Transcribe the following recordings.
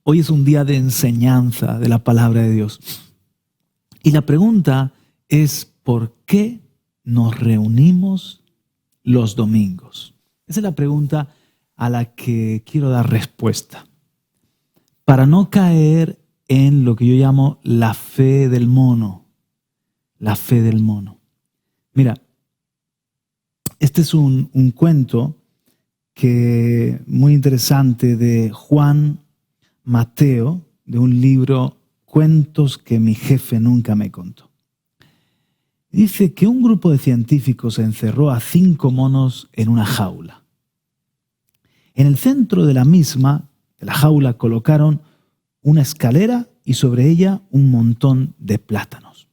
Hoy es un día de enseñanza de la palabra de Dios. Y la pregunta es, ¿por qué nos reunimos los domingos? Esa es la pregunta a la que quiero dar respuesta. Para no caer en lo que yo llamo la fe del mono. La fe del mono. Mira, este es un cuento muy interesante de Juan Mateo, de un libro, Cuentos que mi jefe nunca me contó. Dice que un grupo de científicos encerró a 5 monos en una jaula. En el centro de la misma, de la jaula, colocaron una escalera y sobre ella un montón de plátanos.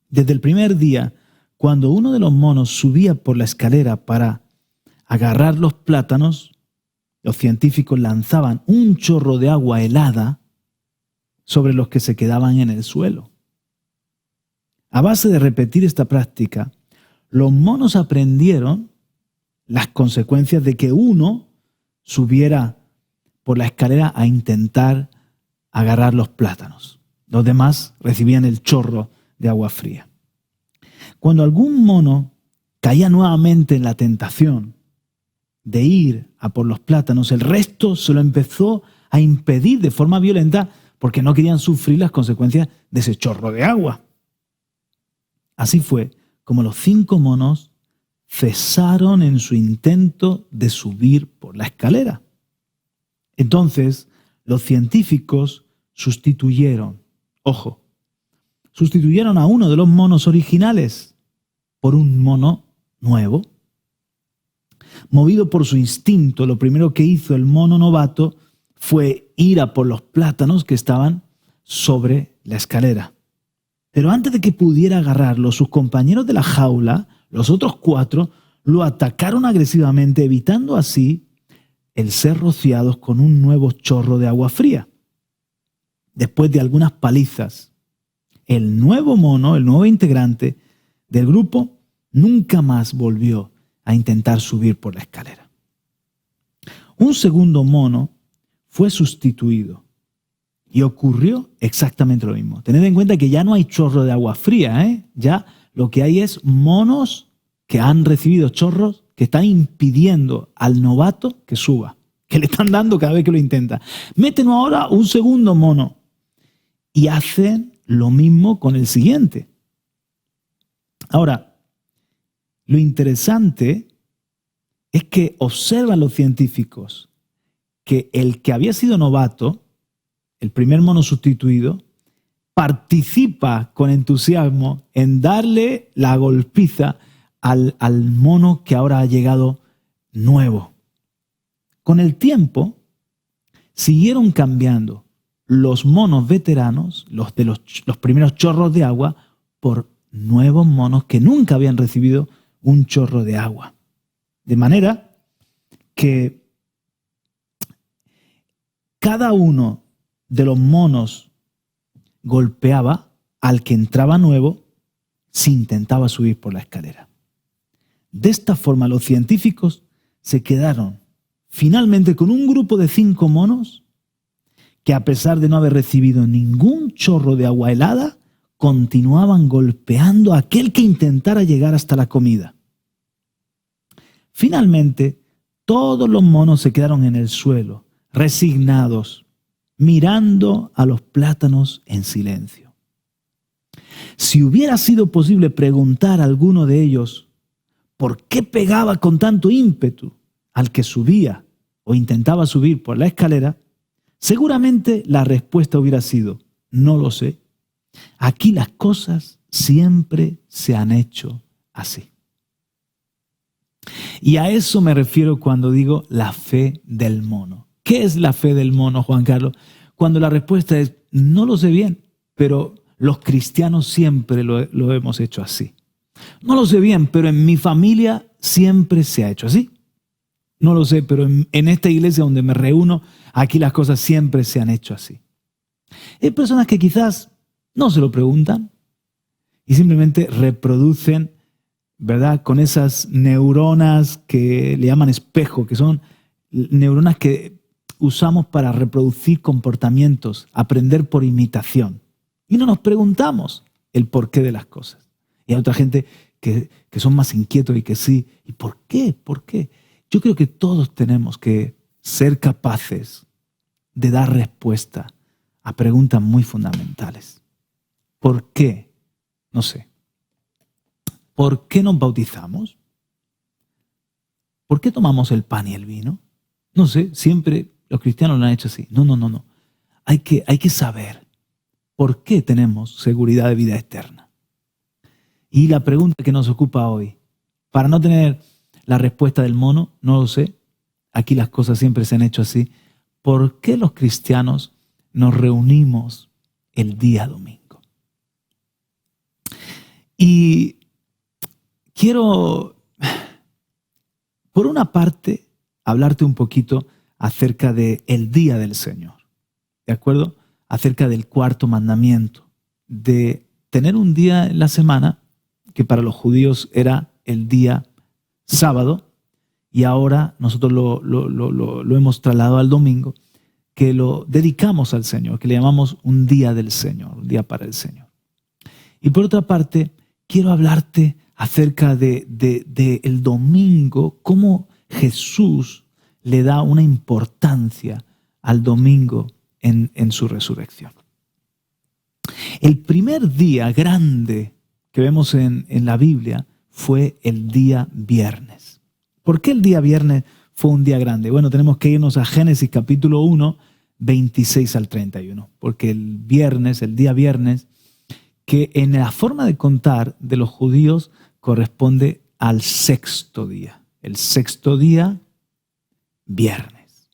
Desde el primer día, cuando uno de los monos subía por la escalera para agarrar los plátanos, los científicos lanzaban un chorro de agua helada sobre los que se quedaban en el suelo. A base de repetir esta práctica, los monos aprendieron las consecuencias de que uno subiera por la escalera a intentar agarrar los plátanos. Los demás recibían el chorro de agua fría. Cuando algún mono caía nuevamente en la tentación de ir a por los plátanos, el resto se lo empezó a impedir de forma violenta porque no querían sufrir las consecuencias de ese chorro de agua. Así fue como los 5 monos cesaron en su intento de subir por la escalera. Entonces, los científicos sustituyeron a uno de los monos originales por un mono nuevo. Movido por su instinto, lo primero que hizo el mono novato fue ir a por los plátanos que estaban sobre la escalera. Pero antes de que pudiera agarrarlo, sus compañeros de la jaula, los otros 4, lo atacaron agresivamente, evitando así el ser rociados con un nuevo chorro de agua fría. Después de algunas palizas, el nuevo mono, el nuevo integrante del grupo, nunca más volvió a intentar subir por la escalera. Un segundo mono fue sustituido y ocurrió exactamente lo mismo. Tened en cuenta que ya no hay chorro de agua fría, ya lo que hay es monos que han recibido chorros que están impidiendo al novato que suba, que le están dando cada vez que lo intenta. Meten ahora un segundo mono y hacen lo mismo con el siguiente. Ahora, lo interesante es que observan los científicos que el que había sido novato, el primer mono sustituido, participa con entusiasmo en darle la golpiza al mono que ahora ha llegado nuevo. Con el tiempo, siguieron cambiando los monos veteranos, los primeros chorros de agua, por nuevos monos que nunca habían recibido un chorro de agua. De manera que cada uno de los monos golpeaba al que entraba nuevo si intentaba subir por la escalera. De esta forma, los científicos se quedaron finalmente con un grupo de 5 monos que, a pesar de no haber recibido ningún chorro de agua helada, continuaban golpeando a aquel que intentara llegar hasta la comida. Finalmente, todos los monos se quedaron en el suelo, resignados, mirando a los plátanos en silencio. Si hubiera sido posible preguntar a alguno de ellos por qué pegaba con tanto ímpetu al que subía o intentaba subir por la escalera, seguramente la respuesta hubiera sido: no lo sé. Aquí las cosas siempre se han hecho así. Y a eso me refiero cuando digo la fe del mono. ¿Qué es la fe del mono, Juan Carlos? Cuando la respuesta es: no lo sé bien, pero los cristianos siempre lo hemos hecho así. No lo sé bien, pero en mi familia siempre se ha hecho así. No lo sé, pero en esta iglesia donde me reúno, aquí las cosas siempre se han hecho así. Hay personas que quizás no se lo preguntan y simplemente reproducen, ¿verdad?, con esas neuronas que le llaman espejo, que son neuronas que usamos para reproducir comportamientos, aprender por imitación. Y no nos preguntamos el porqué de las cosas. Y hay otra gente que son más inquietos y que sí. ¿Y por qué? ¿Por qué? Yo creo que todos tenemos que ser capaces de dar respuesta a preguntas muy fundamentales. ¿Por qué? No sé. ¿Por qué nos bautizamos? ¿Por qué tomamos el pan y el vino? No sé, siempre los cristianos lo han hecho así. No. Hay que saber por qué tenemos seguridad de vida eterna. Y la pregunta que nos ocupa hoy, para no tener la respuesta del mono, no lo sé, aquí las cosas siempre se han hecho así. ¿Por qué los cristianos nos reunimos el día domingo? Y quiero, por una parte, hablarte un poquito acerca del día del Señor, ¿de acuerdo? Acerca del cuarto mandamiento, de tener un día en la semana que para los judíos era el día sábado, y ahora nosotros lo hemos trasladado al domingo, que lo dedicamos al Señor, que le llamamos un día del Señor, un día para el Señor. Y por otra parte, quiero hablarte acerca de el domingo, cómo Jesús le da una importancia al domingo en su resurrección. El primer día grande que vemos en la Biblia fue el día viernes. ¿Por qué el día viernes fue un día grande? Bueno, tenemos que irnos a Génesis capítulo 1, 26 al 31, porque el día viernes, que en la forma de contar de los judíos corresponde al sexto día. El sexto día, viernes.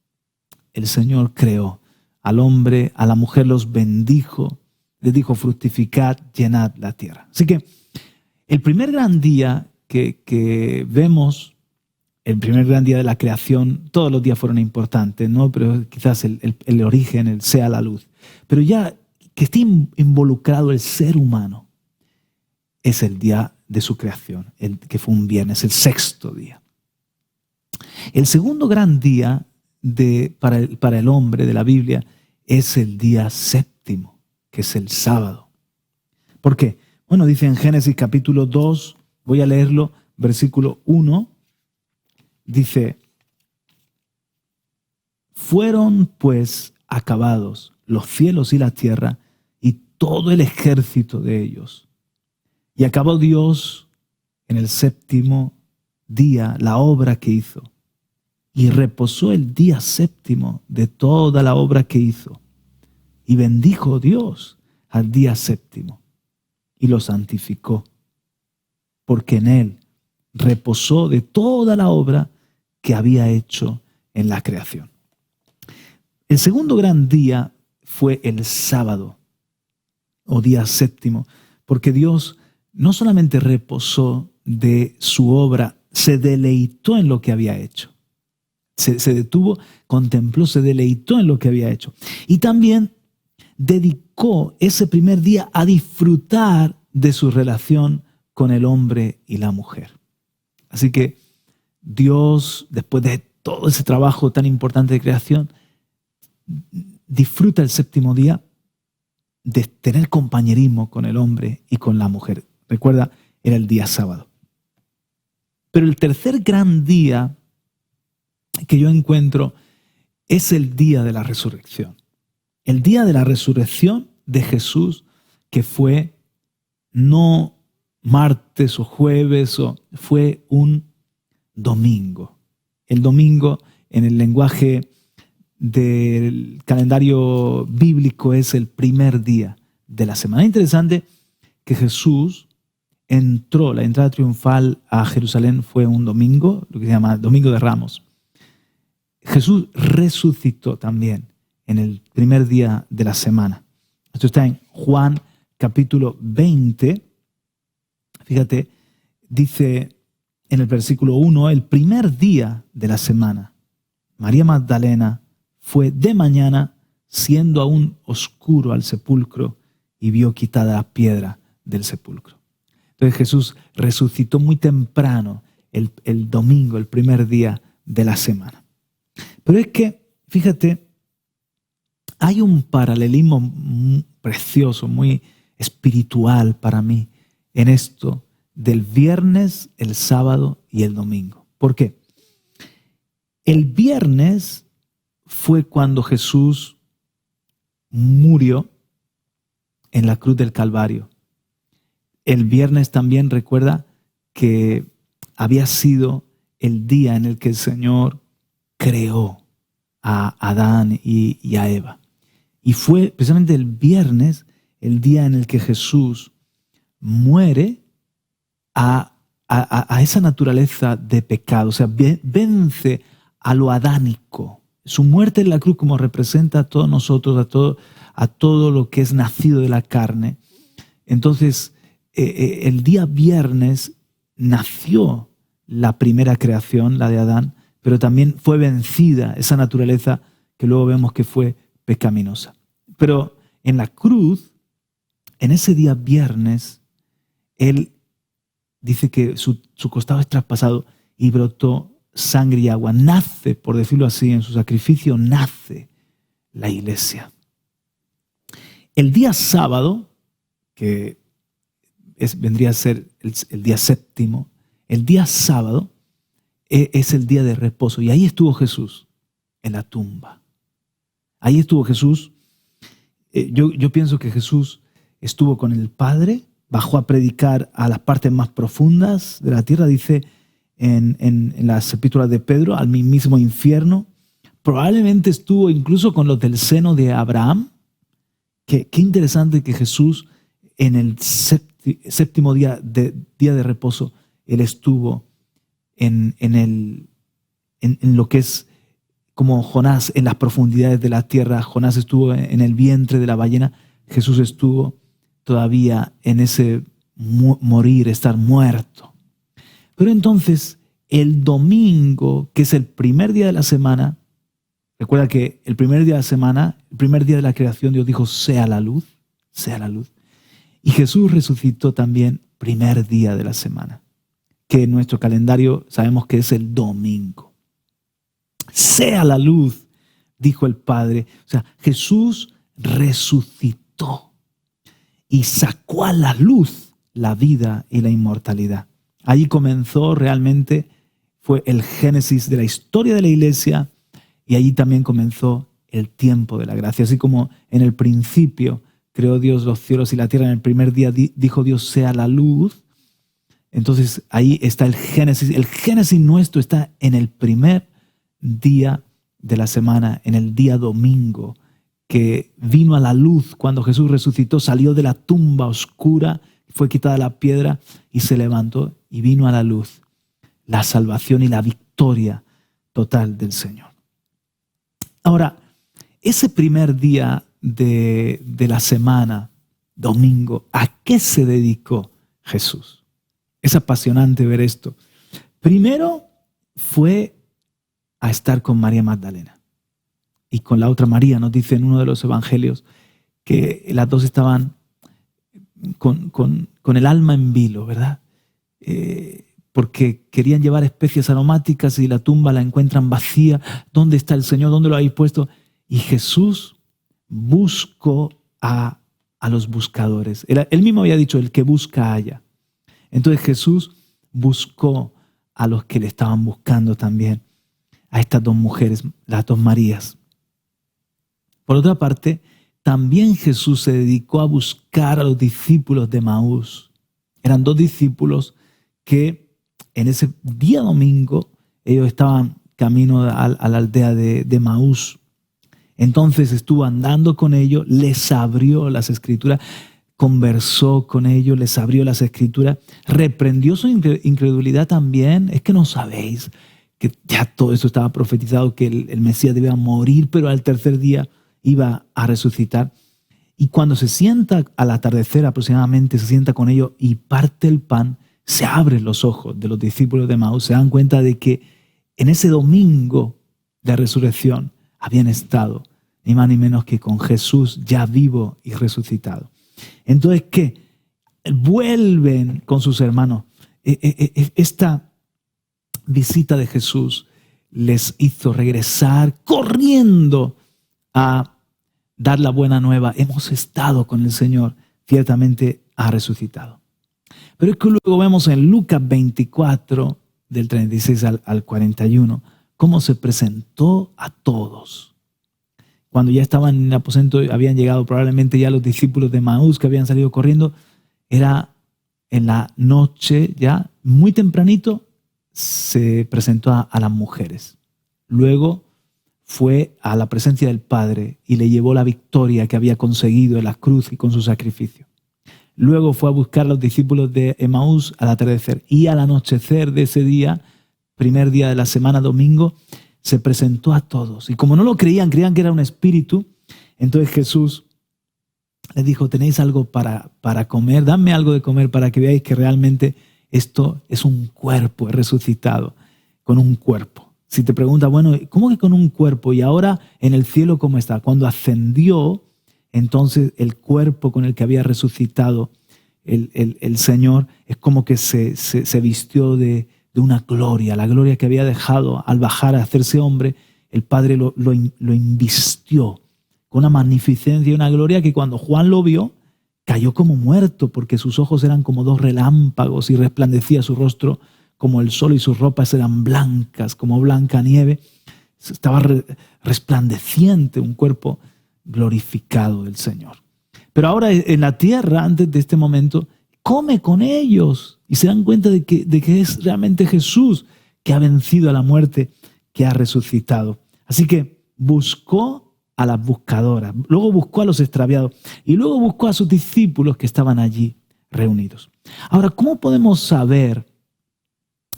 El Señor creó al hombre, a la mujer los bendijo, les dijo fructificad, llenad la tierra. Así que el primer gran día que vemos, el primer gran día de la creación, todos los días fueron importantes, ¿no? Pero quizás el origen sea la luz. Pero ya que esté involucrado el ser humano, es el día de su creación, que fue un viernes, el sexto día. El segundo gran día para el hombre de la Biblia es el día séptimo, que es el sábado. ¿Por qué? Bueno, dice en Génesis capítulo 2, voy a leerlo, versículo 1, dice: fueron pues acabados los cielos y la tierra y todo el ejército de ellos. Y acabó Dios en el séptimo día la obra que hizo. Y reposó el día séptimo de toda la obra que hizo. Y bendijo Dios al día séptimo y lo santificó, porque en él reposó de toda la obra que había hecho en la creación. El segundo gran día fue el sábado, o día séptimo, porque Dios no solamente reposó de su obra, se deleitó en lo que había hecho. Se detuvo, contempló, se deleitó en lo que había hecho. Y también dedicó ese primer día a disfrutar de su relación con el hombre y la mujer. Así que Dios, después de todo ese trabajo tan importante de creación, disfruta el séptimo día de tener compañerismo con el hombre y con la mujer. Recuerda, era el día sábado. Pero el tercer gran día que yo encuentro es el día de la resurrección. El día de la resurrección de Jesús, que fue no martes o jueves, fue un domingo. El domingo, en el lenguaje del calendario bíblico, es el primer día de la semana. Es interesante que Jesús entró, la entrada triunfal a Jerusalén fue un domingo, lo que se llama Domingo de Ramos. Jesús resucitó también en el primer día de la semana. Esto está en Juan capítulo 20. Fíjate, dice en el versículo 1, el primer día de la semana, María Magdalena fue de mañana, siendo aún oscuro, al sepulcro y vio quitada la piedra del sepulcro. Entonces Jesús resucitó muy temprano el domingo, el primer día de la semana. Pero es que, fíjate, hay un paralelismo precioso, muy espiritual para mí en esto del viernes, el sábado y el domingo. ¿Por qué? El viernes fue cuando Jesús murió en la cruz del Calvario. El viernes también recuerda que había sido el día en el que el Señor creó a Adán y a Eva. Y fue precisamente el viernes el día en el que Jesús muere a esa naturaleza de pecado, o sea, vence a lo adánico. Su muerte en la cruz, como representa a todos nosotros, a todo lo que es nacido de la carne. Entonces, el día viernes nació la primera creación, la de Adán, pero también fue vencida esa naturaleza que luego vemos que fue pecaminosa. Pero en la cruz, en ese día viernes, Él dice que su costado es traspasado y brotó sangre y agua. Nace, por decirlo así, en su sacrificio nace la iglesia. El día sábado, que vendría a ser el día séptimo, el día sábado es el día de reposo. Y ahí estuvo Jesús, en la tumba. Ahí estuvo Jesús. Yo pienso que Jesús estuvo con el Padre, bajó a predicar a las partes más profundas de la tierra, dice en las epístolas de Pedro, al mismo infierno. Probablemente estuvo incluso con los del seno de Abraham. Qué interesante que Jesús en el séptimo día de reposo, Él estuvo en lo que es como Jonás en las profundidades de la tierra. Jonás estuvo en el vientre de la ballena. Jesús estuvo todavía en ese morir, estar muerto. Pero entonces, el domingo, que es el primer día de la semana, recuerda que el primer día de la semana, el primer día de la creación, Dios dijo, sea la luz, sea la luz. Y Jesús resucitó también primer día de la semana, que en nuestro calendario sabemos que es el domingo. Sea la luz, dijo el Padre. O sea, Jesús resucitó y sacó a la luz la vida y la inmortalidad. Allí comenzó realmente, fue el génesis de la historia de la iglesia, y allí también comenzó el tiempo de la gracia. Así como en el principio creó Dios los cielos y la tierra, en el primer día dijo Dios sea la luz. Entonces ahí está el génesis. El génesis nuestro está en el primer día de la semana, en el día domingo, que vino a la luz cuando Jesús resucitó, salió de la tumba oscura, fue quitada la piedra y se levantó y vino a la luz la salvación y la victoria total del Señor. Ahora, ese primer día de la semana, domingo, ¿a qué se dedicó Jesús? Es apasionante ver esto. Primero fue a estar con María Magdalena y con la otra María. Nos dice en uno de los evangelios que las dos estaban con el alma en vilo, ¿verdad? Porque querían llevar especias aromáticas y la tumba la encuentran vacía. ¿Dónde está el Señor? ¿Dónde lo habéis puesto? Y Jesús buscó a los buscadores. Él mismo había dicho, el que busca halla. Entonces Jesús buscó a los que le estaban buscando también, a estas dos mujeres, las dos Marías. Por otra parte, también Jesús se dedicó a buscar a los discípulos de Emaús. Eran dos discípulos que en ese día domingo ellos estaban camino a la aldea de Emaús. Entonces estuvo andando con ellos, les abrió las escrituras, conversó con ellos, les abrió las escrituras, reprendió su incredulidad también. Es que no sabéis que ya todo eso estaba profetizado, que el Mesías debía morir, pero al tercer día iba a resucitar. Y cuando se sienta al atardecer aproximadamente, se sienta con ellos y parte el pan, se abren los ojos de los discípulos de Emaús, se dan cuenta de que en ese domingo de resurrección habían estado ni más ni menos que con Jesús ya vivo y resucitado. Entonces, ¿qué? Vuelven con sus hermanos. Esta visita de Jesús les hizo regresar corriendo a dar la buena nueva. Hemos estado con el Señor, ciertamente ha resucitado. Pero es que luego vemos en Lucas 24, del 36 al 41, cómo se presentó a todos. Cuando ya estaban en el aposento, habían llegado probablemente ya los discípulos de Emaús que habían salido corriendo. Era en la noche, ya muy tempranito, se presentó a las mujeres. Luego fue a la presencia del Padre y le llevó la victoria que había conseguido en la cruz y con su sacrificio. Luego fue a buscar a los discípulos de Emaús al atardecer, y al anochecer de ese día, primer día de la semana, domingo, se presentó a todos. Y como no lo creían que era un espíritu, entonces Jesús les dijo: ¿tenéis algo para comer? Dadme algo de comer para que veáis que realmente esto es un cuerpo, es resucitado con un cuerpo. Si te preguntas, bueno, ¿cómo que con un cuerpo? Y ahora en el cielo, ¿cómo está? Cuando ascendió, entonces el cuerpo con el que había resucitado el Señor es como que se vistió de una gloria, la gloria que había dejado al bajar a hacerse hombre. El Padre lo invistió con una magnificencia y una gloria que cuando Juan lo vio, cayó como muerto, porque sus ojos eran como dos relámpagos y resplandecía su rostro como el sol, y sus ropas eran blancas como blanca nieve. Estaba resplandeciente, un cuerpo glorificado del Señor. Pero ahora en la tierra, antes de este momento, come con ellos y se dan cuenta de que es realmente Jesús que ha vencido a la muerte, que ha resucitado. Así que buscó a las buscadoras, luego buscó a los extraviados y luego buscó a sus discípulos que estaban allí reunidos. Ahora, ¿cómo podemos saber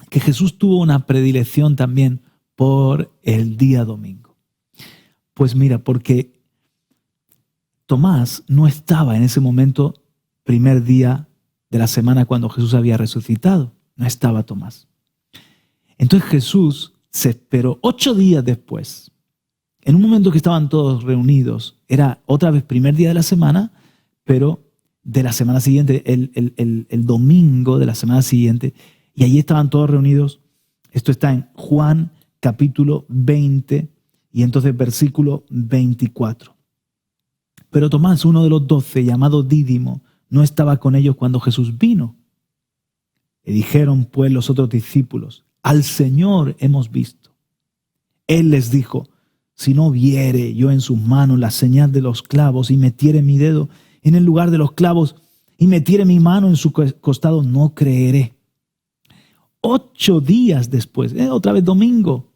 que Jesús tuvo una predilección también por el día domingo? Pues mira, porque Tomás no estaba en ese momento, primer día de la semana cuando Jesús había resucitado. No estaba Tomás. Entonces Jesús se esperó 8 días después. En un momento que estaban todos reunidos, era otra vez primer día de la semana, pero de la semana siguiente, el domingo de la semana siguiente, y allí estaban todos reunidos. Esto está en Juan capítulo 20 y entonces versículo 24. Pero Tomás, uno de los 12, llamado Dídimo, no estaba con ellos cuando Jesús vino. Le dijeron pues los otros discípulos: al Señor hemos visto. Él les dijo: si no viere yo en sus manos la señal de los clavos y metiere mi dedo en el lugar de los clavos y metiere mi mano en su costado, no creeré. 8 días después, otra vez domingo,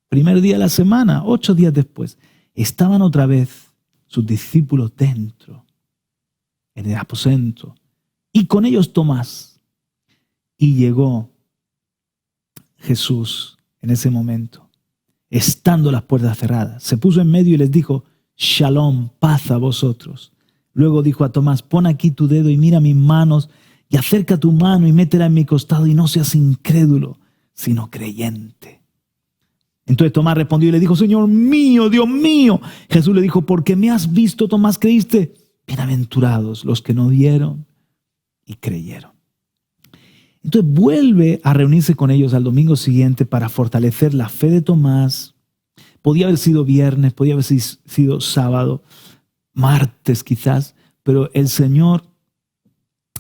primer día de la semana, 8 días después, estaban otra vez sus discípulos dentro, en el aposento, y con ellos Tomás. Y llegó Jesús en ese momento, estando las puertas cerradas. Se puso en medio y les dijo: Shalom, paz a vosotros. Luego dijo a Tomás: pon aquí tu dedo y mira mis manos, y acerca tu mano y métela en mi costado, y no seas incrédulo, sino creyente. Entonces Tomás respondió y le dijo: Señor mío, Dios mío. Jesús le dijo: porque me has visto, Tomás, creíste. Bienaventurados los que no vieron y creyeron. Entonces vuelve a reunirse con ellos al domingo siguiente para fortalecer la fe de Tomás. Podía haber sido viernes, podía haber sido sábado, martes quizás, pero el Señor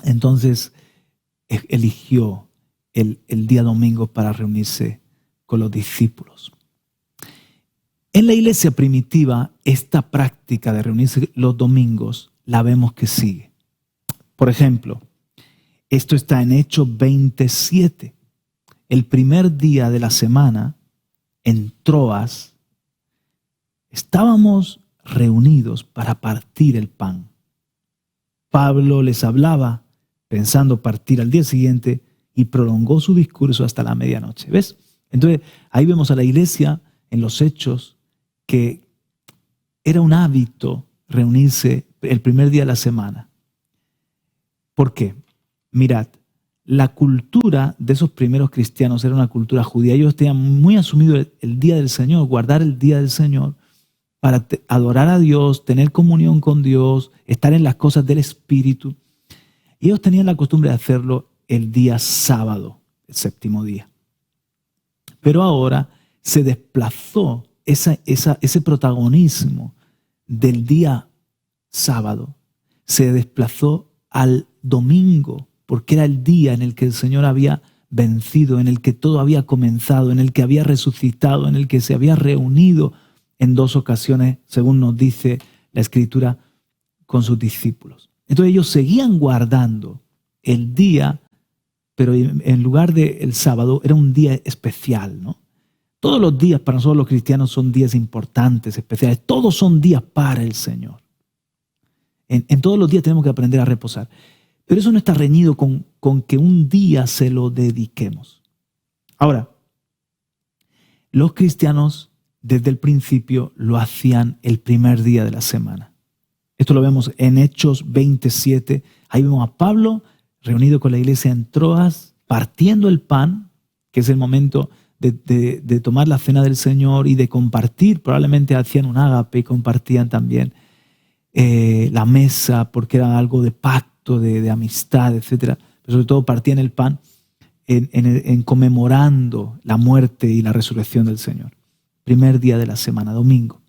entonces eligió el día domingo para reunirse con los discípulos. En la iglesia primitiva, esta práctica de reunirse los domingos la vemos que sigue. Por ejemplo, esto está en Hechos 27. El primer día de la semana, en Troas, estábamos reunidos para partir el pan. Pablo les hablaba pensando partir al día siguiente y prolongó su discurso hasta la medianoche. ¿Ves? Entonces, ahí vemos a la iglesia en los Hechos que era un hábito reunirse el primer día de la semana. ¿Por qué? Mirad, la cultura de esos primeros cristianos era una cultura judía. Ellos tenían muy asumido el día del Señor, guardar el día del Señor para adorar a Dios, tener comunión con Dios, estar en las cosas del Espíritu. Y ellos tenían la costumbre de hacerlo el día sábado, el séptimo día. Pero ahora se desplazó ese protagonismo del día sábado, se desplazó al domingo, porque era el día en el que el Señor había vencido, en el que todo había comenzado, en el que había resucitado, en el que se había reunido en 2 ocasiones, según nos dice la Escritura, con sus discípulos. Entonces ellos seguían guardando el día, pero en lugar del sábado era un día especial, ¿no? Todos los días para nosotros los cristianos son días importantes, especiales. Todos son días para el Señor. En todos los días tenemos que aprender a reposar. Pero eso no está reñido con que un día se lo dediquemos. Ahora, los cristianos desde el principio lo hacían el primer día de la semana. Esto lo vemos en Hechos 27. Ahí vemos a Pablo reunido con la iglesia en Troas, partiendo el pan, que es el momento de tomar la cena del Señor y de compartir. Probablemente hacían un ágape y compartían también la mesa, porque era algo de pacto, de amistad, etc. Pero sobre todo partían el pan en conmemorando la muerte y la resurrección del Señor. Primer día de la semana, domingo.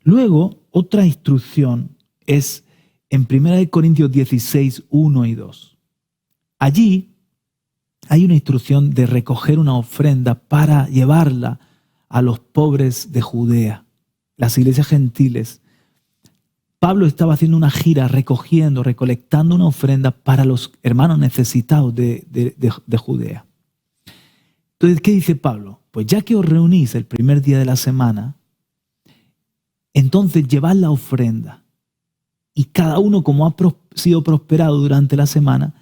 Luego, otra instrucción es en 1 Corintios 16, 1 y 2. Allí hay una instrucción de recoger una ofrenda para llevarla a los pobres de Judea, las iglesias gentiles. Pablo estaba haciendo una gira recolectando una ofrenda para los hermanos necesitados de Judea. Entonces, ¿qué dice Pablo? Pues ya que os reunís el primer día de la semana, entonces llevad la ofrenda y cada uno, como ha sido prosperado durante la semana,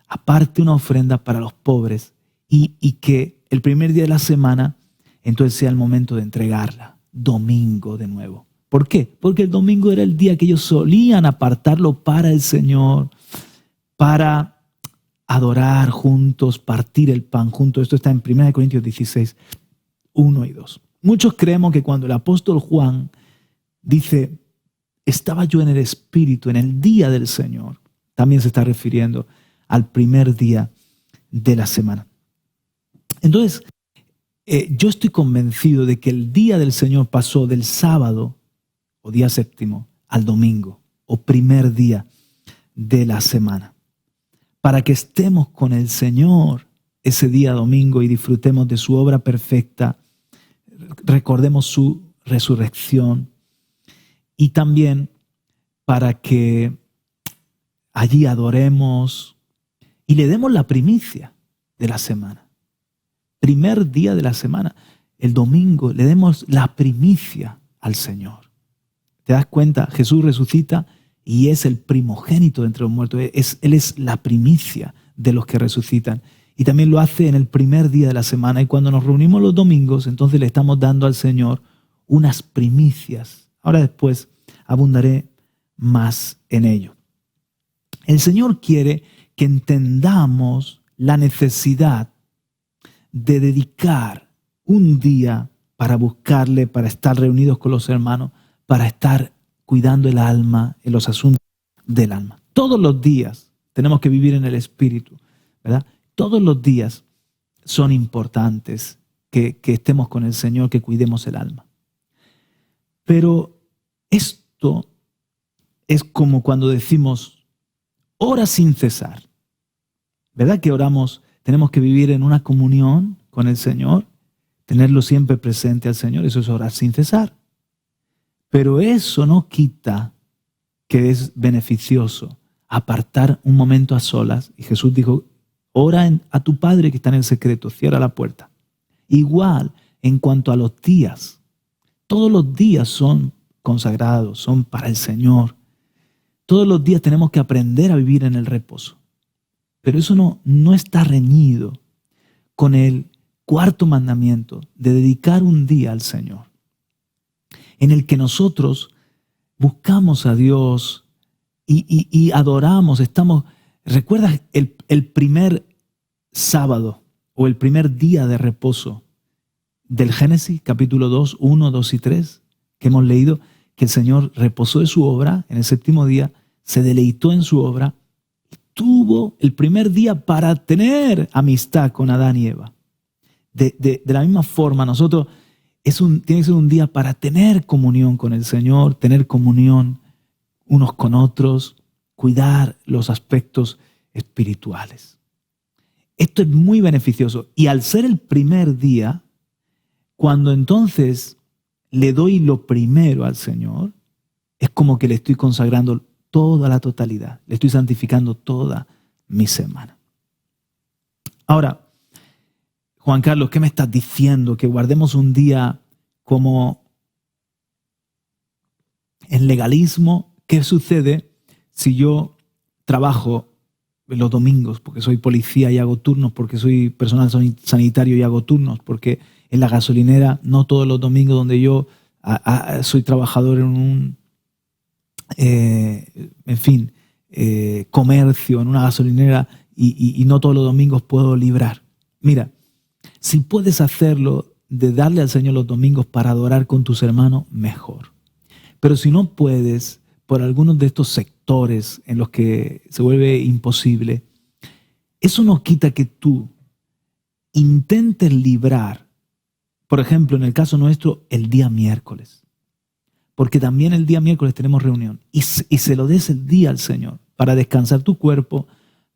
aparte una ofrenda para los pobres y que el primer día de la semana entonces sea el momento de entregarla, domingo de nuevo. ¿Por qué? Porque el domingo era el día que ellos solían apartarlo para el Señor, para adorar juntos, partir el pan juntos. Esto está en 1 Corintios 16, 1 y 2. Muchos creemos que cuando el apóstol Juan dice, estaba yo en el Espíritu, en el día del Señor, también se está refiriendo al primer día de la semana. Entonces, yo estoy convencido de que el día del Señor pasó del sábado o día séptimo al domingo o primer día de la semana, para que estemos con el Señor ese día domingo y disfrutemos de su obra perfecta, recordemos su resurrección y también para que allí adoremos y le demos la primicia de la semana. Primer día de la semana, el domingo, le demos la primicia al Señor. ¿Te das cuenta? Jesús resucita y es el primogénito de entre los muertos. Él es la primicia de los que resucitan. Y también lo hace en el primer día de la semana. Y cuando nos reunimos los domingos, entonces le estamos dando al Señor unas primicias. Ahora después abundaré más en ello. El Señor quiere que entendamos la necesidad de dedicar un día para buscarle, para estar reunidos con los hermanos, para estar cuidando el alma, en los asuntos del alma. Todos los días tenemos que vivir en el Espíritu, ¿verdad? Todos los días son importantes que estemos con el Señor, que cuidemos el alma. Pero esto es como cuando decimos, ora sin cesar. ¿Verdad que oramos? Tenemos que vivir en una comunión con el Señor, tenerlo siempre presente al Señor, eso es orar sin cesar. Pero eso no quita que es beneficioso apartar un momento a solas. Y Jesús dijo, ora a tu Padre que está en el secreto, cierra la puerta. Igual en cuanto a los días, todos los días son consagrados, son para el Señor. Todos los días tenemos que aprender a vivir en el reposo. Pero eso no está reñido con el cuarto mandamiento de dedicar un día al Señor, en el que nosotros buscamos a Dios y adoramos. ¿Recuerdas el primer sábado o el primer día de reposo del Génesis, capítulo 2, 1, 2 y 3, que hemos leído? Que el Señor reposó de su obra en el séptimo día, se deleitó en su obra, tuvo el primer día para tener amistad con Adán y Eva. De la misma forma, nosotros tiene que ser un día para tener comunión con el Señor, tener comunión unos con otros, cuidar los aspectos espirituales. Esto es muy beneficioso. Y al ser el primer día, cuando entonces le doy lo primero al Señor, es como que le estoy consagrando toda la totalidad, le estoy santificando toda mi semana. Ahora, Juan Carlos, ¿qué me estás diciendo? Que guardemos un día como en legalismo. ¿Qué sucede si yo trabajo los domingos porque soy policía y hago turnos, porque soy personal sanitario y hago turnos, porque en la gasolinera no todos los domingos donde yo soy trabajador en un, comercio, en una gasolinera y no todos los domingos puedo librar? Mira, si puedes hacerlo de darle al Señor los domingos para adorar con tus hermanos, mejor. Pero si no puedes, por algunos de estos sectores en los que se vuelve imposible, eso no quita que tú intentes librar, por ejemplo, en el caso nuestro, el día miércoles. Porque también el día miércoles tenemos reunión. Y se lo des el día al Señor para descansar tu cuerpo,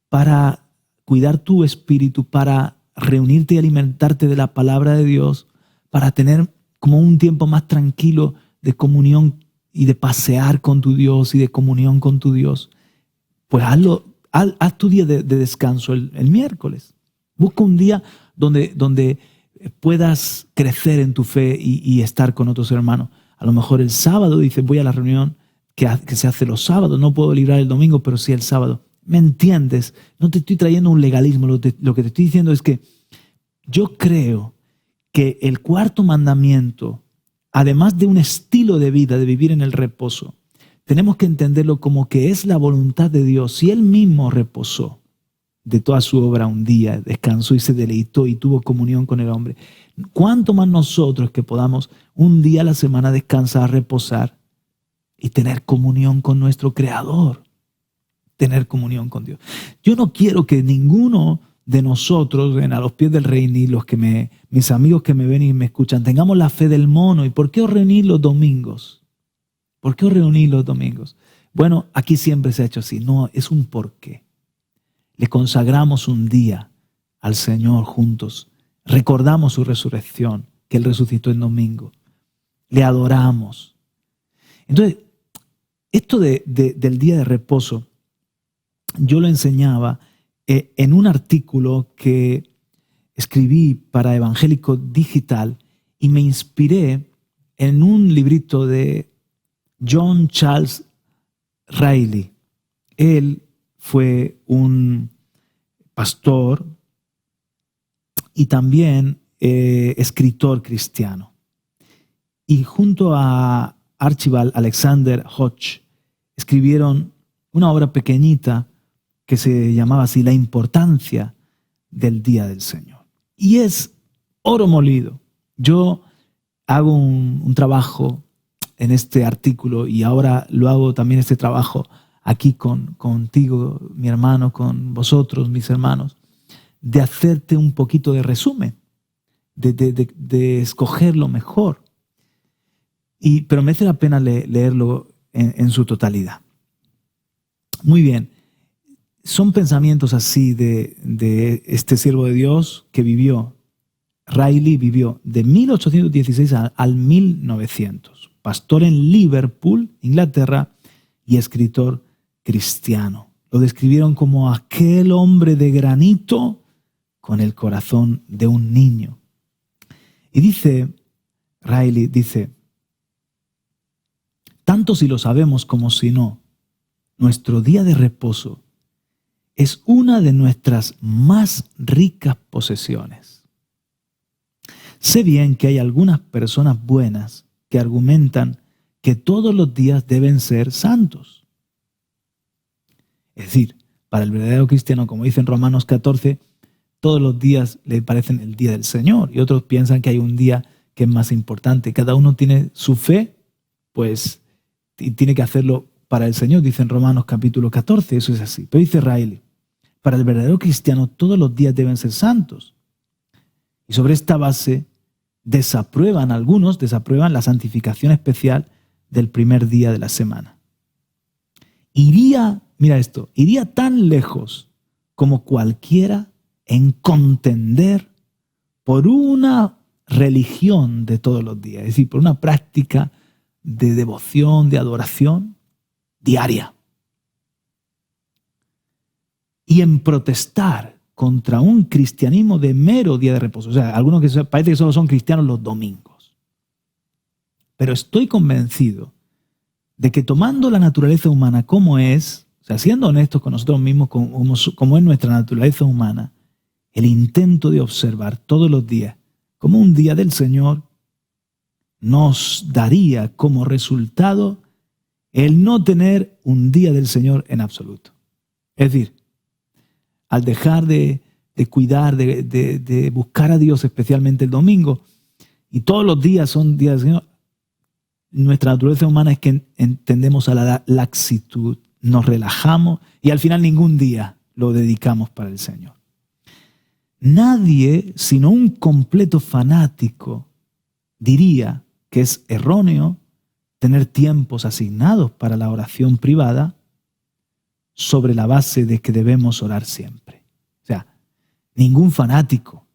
para cuidar tu espíritu, para reunirte y alimentarte de la palabra de Dios, para tener como un tiempo más tranquilo de comunión y de pasear con tu Dios y de comunión con tu Dios. Pues haz tu día de descanso el miércoles. Busca un día donde puedas crecer en tu fe y estar con otros hermanos. A lo mejor el sábado dices, voy a la reunión que se hace los sábados, no puedo librar el domingo, pero sí el sábado. ¿Me entiendes? No te estoy trayendo un legalismo, lo que te estoy diciendo es que yo creo que el cuarto mandamiento, además de un estilo de vida, de vivir en el reposo, tenemos que entenderlo como que es la voluntad de Dios. Si Él mismo reposó de toda su obra un día, descansó y se deleitó y tuvo comunión con el hombre, ¿cuánto más nosotros que podamos un día a la semana descansar, reposar y tener comunión con nuestro Creador? Tener comunión con Dios. Yo no quiero que ninguno de nosotros, a los pies del rey, ni mis amigos que me ven y me escuchan, tengamos la fe del mono. ¿Y por qué os reunís los domingos? ¿Por qué os reunís los domingos? Bueno, aquí siempre se ha hecho así. No, es un porqué. Le consagramos un día al Señor juntos. Recordamos su resurrección, que Él resucitó en domingo. Le adoramos. Entonces, esto del día de reposo, yo lo enseñaba en un artículo que escribí para Evangélico Digital y me inspiré en un librito de John Charles Riley. Él fue un pastor y también escritor cristiano. Y junto a Archibald Alexander Hodge escribieron una obra pequeñita que se llamaba así, La importancia del día del Señor. Y es oro molido. Yo hago un trabajo en este artículo y ahora lo hago también este trabajo aquí contigo, mi hermano, con vosotros, mis hermanos, de hacerte un poquito de resumen, de escoger lo mejor. Pero merece la pena leerlo en su totalidad. Muy bien. Son pensamientos así de este siervo de Dios que vivió. Riley vivió de 1816 al 1900. Pastor en Liverpool, Inglaterra, y escritor cristiano. Lo describieron como aquel hombre de granito con el corazón de un niño. Y Riley dice, tanto si lo sabemos como si no, nuestro día de reposo es una de nuestras más ricas posesiones. Sé bien que hay algunas personas buenas que argumentan que todos los días deben ser santos. Es decir, para el verdadero cristiano, como dice en Romanos 14, todos los días le parecen el día del Señor y otros piensan que hay un día que es más importante. Cada uno tiene su fe, pues, y tiene que hacerlo para el Señor, dice en Romanos capítulo 14, eso es así. Pero dice Riley, para el verdadero cristiano todos los días deben ser santos. Y sobre esta base algunos desaprueban la santificación especial del primer día de la semana. Iría tan lejos como cualquiera en contender por una religión de todos los días, es decir, por una práctica de devoción, de adoración diaria. Y en protestar contra un cristianismo de mero día de reposo. O sea, algunos que parece que solo son cristianos los domingos. Pero estoy convencido de que tomando la naturaleza humana como es, o sea, siendo honestos con nosotros mismos como es nuestra naturaleza humana, el intento de observar todos los días como un día del Señor nos daría como resultado el no tener un día del Señor en absoluto. Es decir, al dejar de cuidar, de buscar a Dios, especialmente el domingo, y todos los días son días del Señor, nuestra naturaleza humana es que tendemos a la laxitud, nos relajamos y al final ningún día lo dedicamos para el Señor. Nadie, sino un completo fanático, diría que es erróneo tener tiempos asignados para la oración privada sobre la base de que debemos orar siempre. O sea, ningún fanático,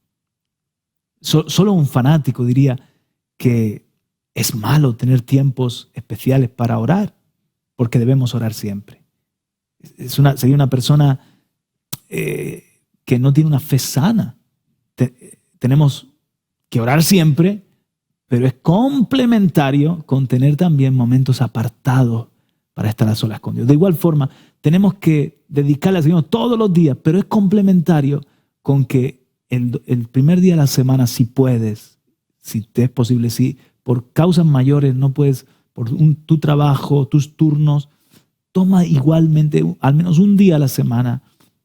solo un fanático diría que es malo tener tiempos especiales para orar, porque debemos orar siempre. Sería una persona que no tiene una fe sana. Tenemos que orar siempre, pero es complementario con tener también momentos apartados para estar a solas con Dios. De igual forma, tenemos que dedicarle al Señor todos los días, pero es complementario con que el primer día de la semana, si puedes, si te es posible, si por causas mayores no puedes, por tu trabajo, tus turnos, toma igualmente al menos un día a la semana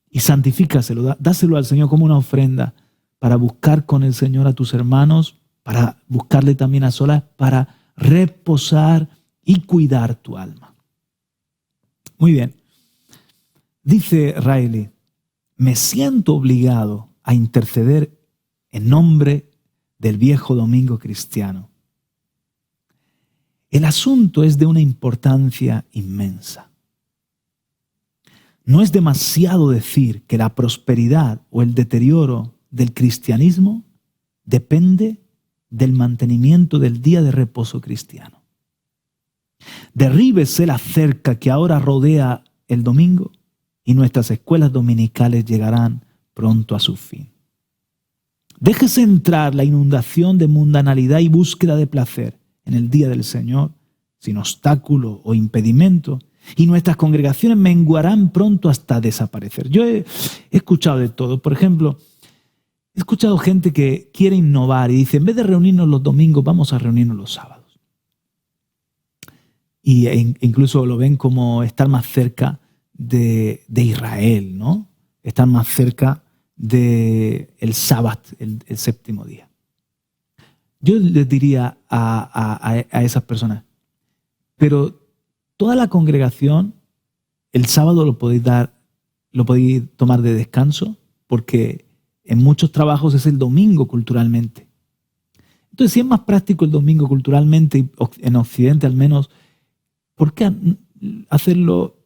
y santifícaselo, dáselo al Señor como una ofrenda para buscar con el Señor a tus hermanos, para buscarle también a solas, para reposar y cuidar tu alma. Muy bien. Dice Riley, me siento obligado a interceder en nombre del viejo domingo cristiano. El asunto es de una importancia inmensa. No es demasiado decir que la prosperidad o el deterioro del cristianismo depende del mantenimiento del día de reposo cristiano. Derríbese la cerca que ahora rodea el domingo y nuestras escuelas dominicales llegarán pronto a su fin. Déjese entrar la inundación de mundanalidad y búsqueda de placer en el día del Señor, sin obstáculo o impedimento, y nuestras congregaciones menguarán pronto hasta desaparecer. Yo he escuchado de todo. Por ejemplo, he escuchado gente que quiere innovar y dice, en vez de reunirnos los domingos, vamos a reunirnos los sábados. Y incluso lo ven como estar más cerca de Israel, ¿no? Estar más cerca del sábado, el séptimo día. Yo les diría a esas personas, pero toda la congregación, el sábado lo podéis tomar de descanso, porque en muchos trabajos es el domingo culturalmente. Entonces, si es más práctico el domingo culturalmente, en Occidente al menos, ¿por qué hacerlo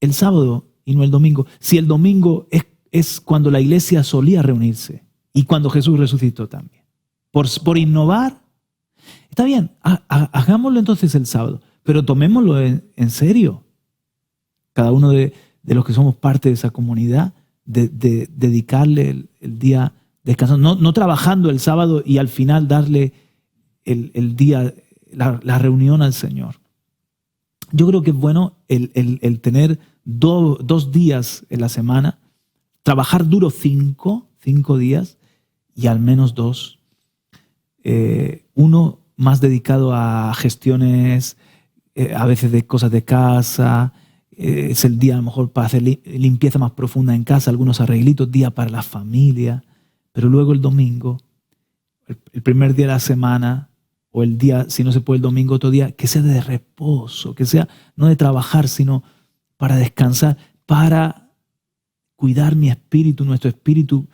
el sábado y no el domingo? Si el domingo es cuando la iglesia solía reunirse y cuando Jesús resucitó también. Por innovar, está bien, hagámoslo entonces el sábado, pero tomémoslo en serio. Cada uno de los que somos parte de esa comunidad, de dedicarle el día descansando, no trabajando el sábado y al final darle el día, la reunión al Señor. Yo creo que es bueno el tener dos días en la semana, trabajar duro cinco días y al menos dos. Uno más dedicado a gestiones, a veces de cosas de casa, es el día a lo mejor para hacer limpieza más profunda en casa, algunos arreglitos, día para la familia, pero luego el domingo, el primer día de la semana, o el día, si no se puede el domingo, otro día, que sea de reposo, que sea no de trabajar, sino para descansar, para cuidar mi espíritu, nuestro espíritu,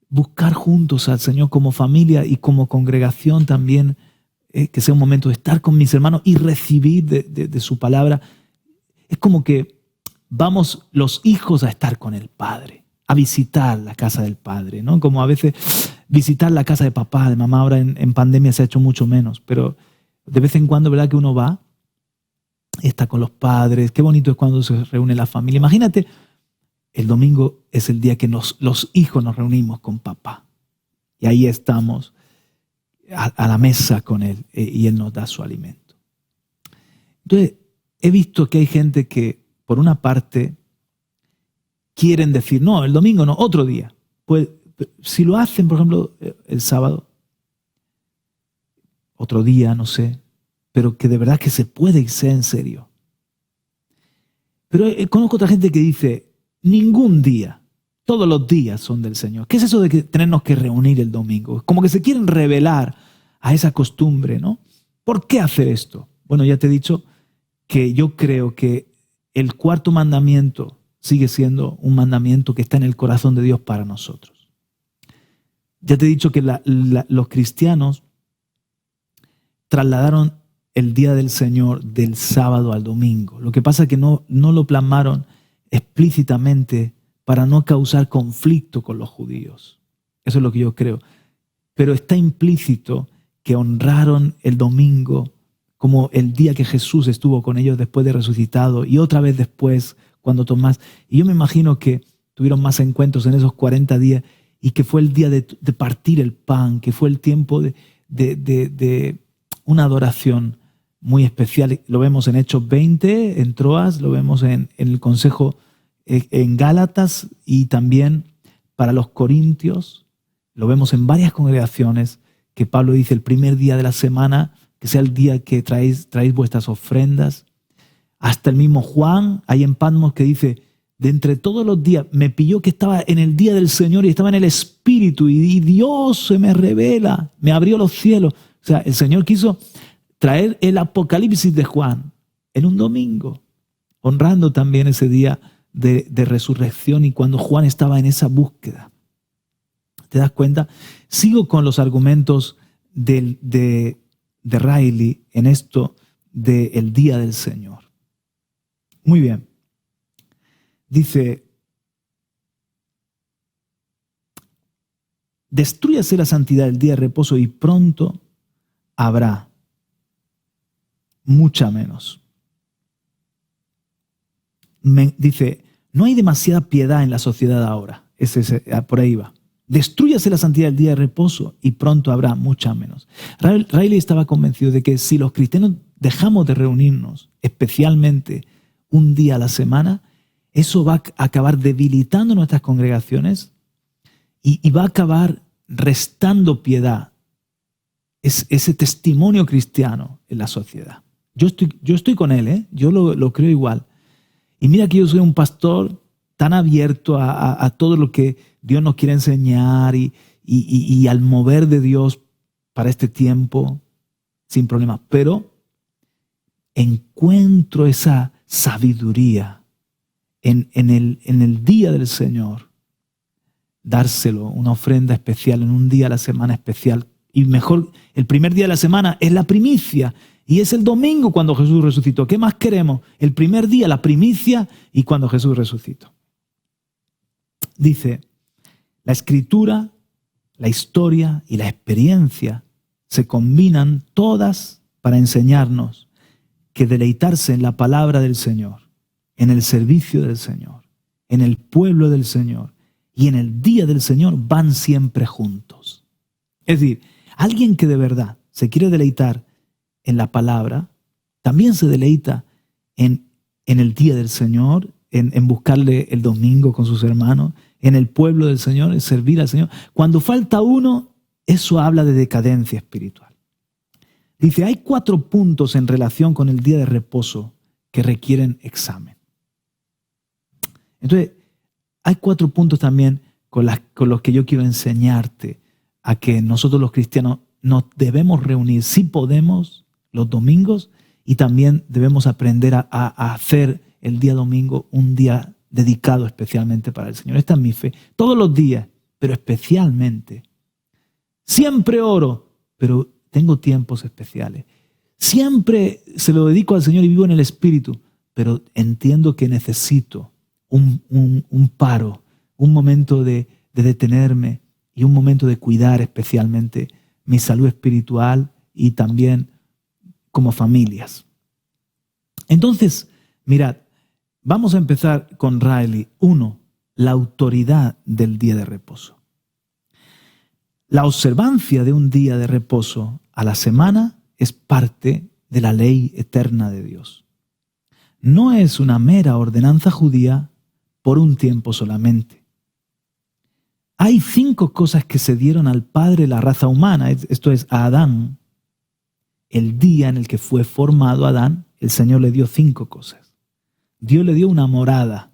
buscar juntos al Señor como familia y como congregación también, que sea un momento de estar con mis hermanos y recibir de su palabra. Es como que vamos los hijos a estar con el Padre, a visitar la casa del Padre, ¿no? Como a veces visitar la casa de papá, de mamá, ahora en pandemia se ha hecho mucho menos, pero de vez en cuando, ¿verdad?, que uno va, está con los padres. Qué bonito es cuando se reúne la familia. Imagínate, el domingo es el día que los hijos nos reunimos con papá. Y ahí estamos a la mesa con él y él nos da su alimento. Entonces, he visto que hay gente que, por una parte, quieren decir, no, el domingo no, otro día. Pues, si lo hacen, por ejemplo, el sábado, otro día, no sé, pero que de verdad que se puede y sea en serio. Pero conozco otra gente que dice, ningún día, todos los días son del Señor. ¿Qué es eso de tenernos que reunir el domingo? Como que se quieren revelar a esa costumbre, ¿no? ¿Por qué hacer esto? Bueno, ya te he dicho que yo creo que el cuarto mandamiento sigue siendo un mandamiento que está en el corazón de Dios para nosotros. Ya te he dicho que los cristianos trasladaron el día del Señor del sábado al domingo. Lo que pasa es que no lo plasmaron explícitamente para no causar conflicto con los judíos. Eso es lo que yo creo. Pero está implícito que honraron el domingo como el día que Jesús estuvo con ellos después de resucitado y otra vez después cuando Tomás. Y yo me imagino que tuvieron más encuentros en esos 40 días y que fue el día de partir el pan, que fue el tiempo de una adoración muy especial. Lo vemos en Hechos 20, en Troas, lo vemos en el Consejo en Gálatas y también para los Corintios. Lo vemos en varias congregaciones que Pablo dice el primer día de la semana, que sea el día que traéis vuestras ofrendas. Hasta el mismo Juan, ahí en Patmos, que dice, de entre todos los días, me pilló que estaba en el día del Señor y estaba en el Espíritu y Dios se me revela, me abrió los cielos. O sea, el Señor quiso traer el Apocalipsis de Juan en un domingo, honrando también ese día de resurrección y cuando Juan estaba en esa búsqueda. ¿Te das cuenta? Sigo con los argumentos de Riley en esto del día del Señor. Muy bien. Dice, destrúyase la santidad del día de reposo y pronto habrá mucha menos. Dice, no hay demasiada piedad en la sociedad ahora. Por ahí va. Destrúyase la santidad del día de reposo y pronto habrá mucha menos. Riley estaba convencido de que si los cristianos dejamos de reunirnos, especialmente un día a la semana, eso va a acabar debilitando nuestras congregaciones y va a acabar restando piedad, ese testimonio cristiano en la sociedad. Yo estoy con él, yo lo creo igual. Y mira que yo soy un pastor tan abierto a todo lo que Dios nos quiere enseñar y al mover de Dios para este tiempo, sin problema. Pero encuentro esa sabiduría en el día del Señor, dárselo, una ofrenda especial en un día a la semana especial. Y mejor, el primer día de la semana es la primicia. Y es el domingo cuando Jesús resucitó. ¿Qué más queremos? El primer día, la primicia y cuando Jesús resucitó. Dice, la escritura, la historia y la experiencia se combinan todas para enseñarnos que deleitarse en la palabra del Señor, en el servicio del Señor, en el pueblo del Señor y en el día del Señor van siempre juntos. Es decir, alguien que de verdad se quiere deleitar en la palabra, también se deleita en el día del Señor, en buscarle el domingo con sus hermanos, en el pueblo del Señor, en servir al Señor. Cuando falta uno, eso habla de decadencia espiritual. Dice, hay 4 puntos en relación con el día de reposo que requieren examen. Entonces, hay 4 puntos también con los que yo quiero enseñarte a que nosotros los cristianos nos debemos reunir, si podemos, los domingos, y también debemos aprender a hacer el día domingo un día dedicado especialmente para el Señor. Esta es mi fe. Todos los días, pero especialmente. Siempre oro, pero tengo tiempos especiales. Siempre se lo dedico al Señor y vivo en el Espíritu, pero entiendo que necesito un paro, un momento de detenerme y un momento de cuidar especialmente mi salud espiritual y también como familias. Entonces, mirad, vamos a empezar con Riley. 1. La autoridad del día de reposo. La observancia de un día de reposo a la semana es parte de la ley eterna de Dios. No es una mera ordenanza judía por un tiempo solamente. Hay 5 cosas que se dieron al Padre de la raza humana, esto es a Adán. El día en el que fue formado Adán, el Señor le dio 5 cosas. Dios le dio una morada,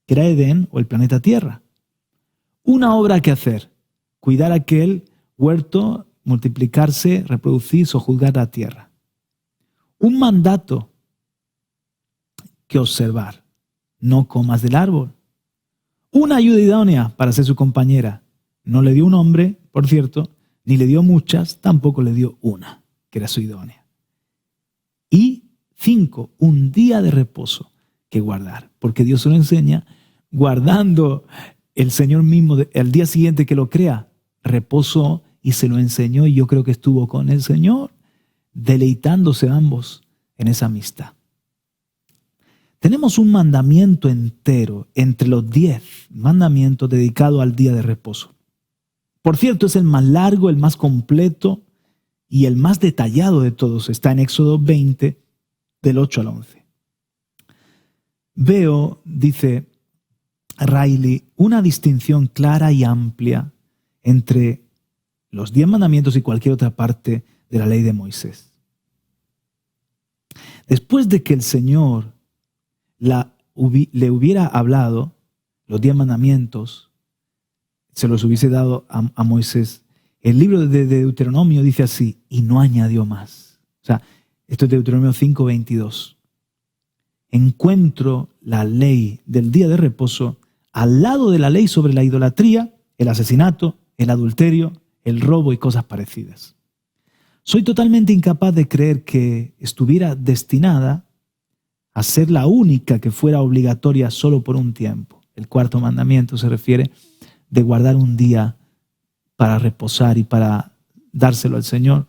que era Edén o el planeta Tierra. Una obra que hacer, cuidar aquel huerto, multiplicarse, reproducir, sojuzgar la tierra. Un mandato que observar, no comas del árbol. Una ayuda idónea para ser su compañera. No le dio un hombre, por cierto, ni le dio muchas, tampoco le dio una, que era su idónea. Y 5, un día de reposo que guardar, porque Dios se lo enseña guardando el Señor mismo, el día siguiente que lo crea, reposó y se lo enseñó y yo creo que estuvo con el Señor, deleitándose ambos en esa amistad. Tenemos un mandamiento entero entre los 10 mandamientos dedicado al día de reposo. Por cierto, es el más largo, el más completo y el más detallado de todos. Está en Éxodo 20, del 8 al 11. Veo, dice Riley, una distinción clara y amplia entre los 10 mandamientos y cualquier otra parte de la ley de Moisés. Después de que el Señor le hubiera hablado los 10 mandamientos, se los hubiese dado a Moisés, el libro de Deuteronomio dice así, y no añadió más. O sea, esto es Deuteronomio 5:22. Encuentro la ley del día de reposo al lado de la ley sobre la idolatría, el asesinato, el adulterio, el robo y cosas parecidas. Soy totalmente incapaz de creer que estuviera destinada a ser la única que fuera obligatoria solo por un tiempo. El 4º mandamiento se refiere de guardar un día para reposar y para dárselo al Señor,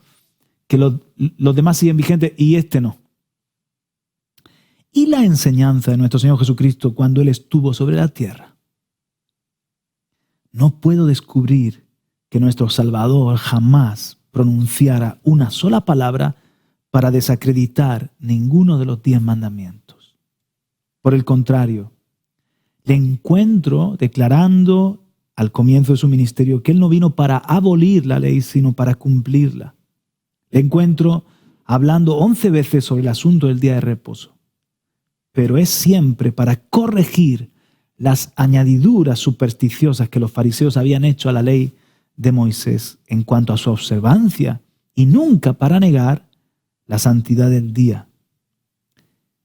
que los demás siguen vigentes y este no. Y la enseñanza de nuestro Señor Jesucristo cuando Él estuvo sobre la tierra. No puedo descubrir que nuestro Salvador jamás pronunciara una sola palabra para desacreditar ninguno de los 10 mandamientos. Por el contrario, le encuentro declarando al comienzo de su ministerio que Él no vino para abolir la ley, sino para cumplirla. Le encuentro hablando 11 veces sobre el asunto del día de reposo, pero es siempre para corregir las añadiduras supersticiosas que los fariseos habían hecho a la ley de Moisés en cuanto a su observancia y nunca para negar la santidad del día.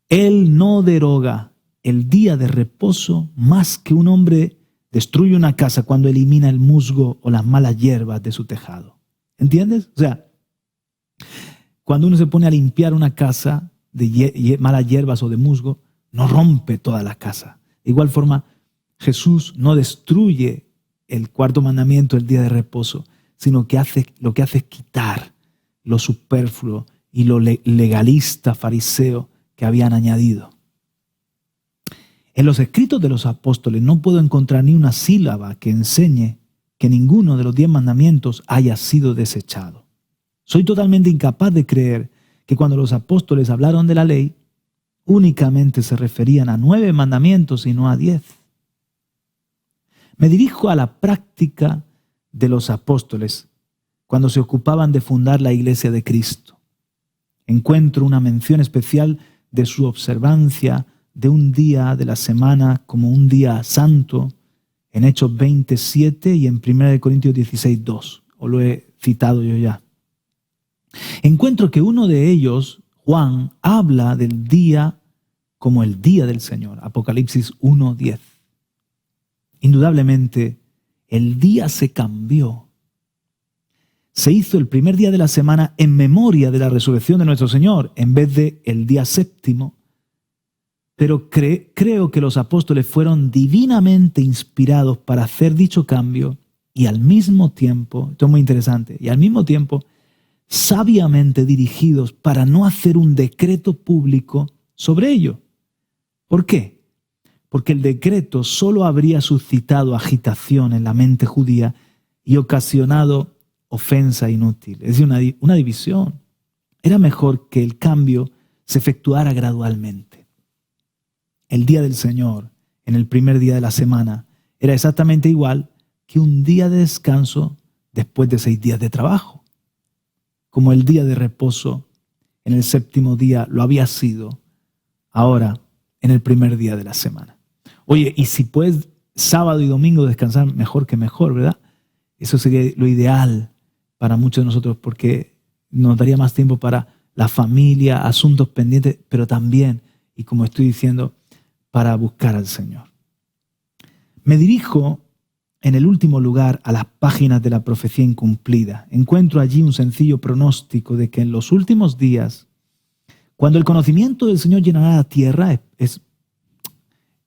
Él no deroga el día de reposo más que un hombre destruye una casa cuando elimina el musgo o las malas hierbas de su tejado. ¿Entiendes? O sea, cuando uno se pone a limpiar una casa de malas hierbas o de musgo, no rompe toda la casa. De igual forma, Jesús no destruye el 4º mandamiento del día de reposo, sino que lo que hace es quitar lo superfluo y lo legalista fariseo que habían añadido. En los escritos de los apóstoles no puedo encontrar ni una sílaba que enseñe que ninguno de los 10 mandamientos haya sido desechado. Soy totalmente incapaz de creer que cuando los apóstoles hablaron de la ley, únicamente se referían a 9 mandamientos y no a 10. Me dirijo a la práctica de los apóstoles cuando se ocupaban de fundar la iglesia de Cristo. Encuentro una mención especial de su observancia de un día de la semana como un día santo en Hechos 27 y en 1 Corintios 16:2. Os lo he citado yo ya. Encuentro que uno de ellos, Juan, habla del día como el día del Señor. Apocalipsis 1:10. Indudablemente, el día se cambió. Se hizo el primer día de la semana en memoria de la resurrección de nuestro Señor, en vez de el día séptimo. Pero creo que los apóstoles fueron divinamente inspirados para hacer dicho cambio y al mismo tiempo, esto es muy interesante, y al mismo tiempo sabiamente dirigidos para no hacer un decreto público sobre ello. ¿Por qué? Porque el decreto solo habría suscitado agitación en la mente judía y ocasionado ofensa inútil, es decir, una división. Era mejor que el cambio se efectuara gradualmente. El día del Señor, en el primer día de la semana, era exactamente igual que un día de descanso después de 6 días de trabajo. Como el día de reposo en el séptimo día lo había sido, ahora en el primer día de la semana. Oye, y si puedes sábado y domingo descansar, mejor que mejor, ¿verdad? Eso sería lo ideal para muchos de nosotros porque nos daría más tiempo para la familia, asuntos pendientes, pero también, y como estoy diciendo, para buscar al Señor. Me dirijo en el último lugar a las páginas de la profecía incumplida. Encuentro allí un sencillo pronóstico de que en los últimos días, cuando el conocimiento del Señor llenará la tierra, es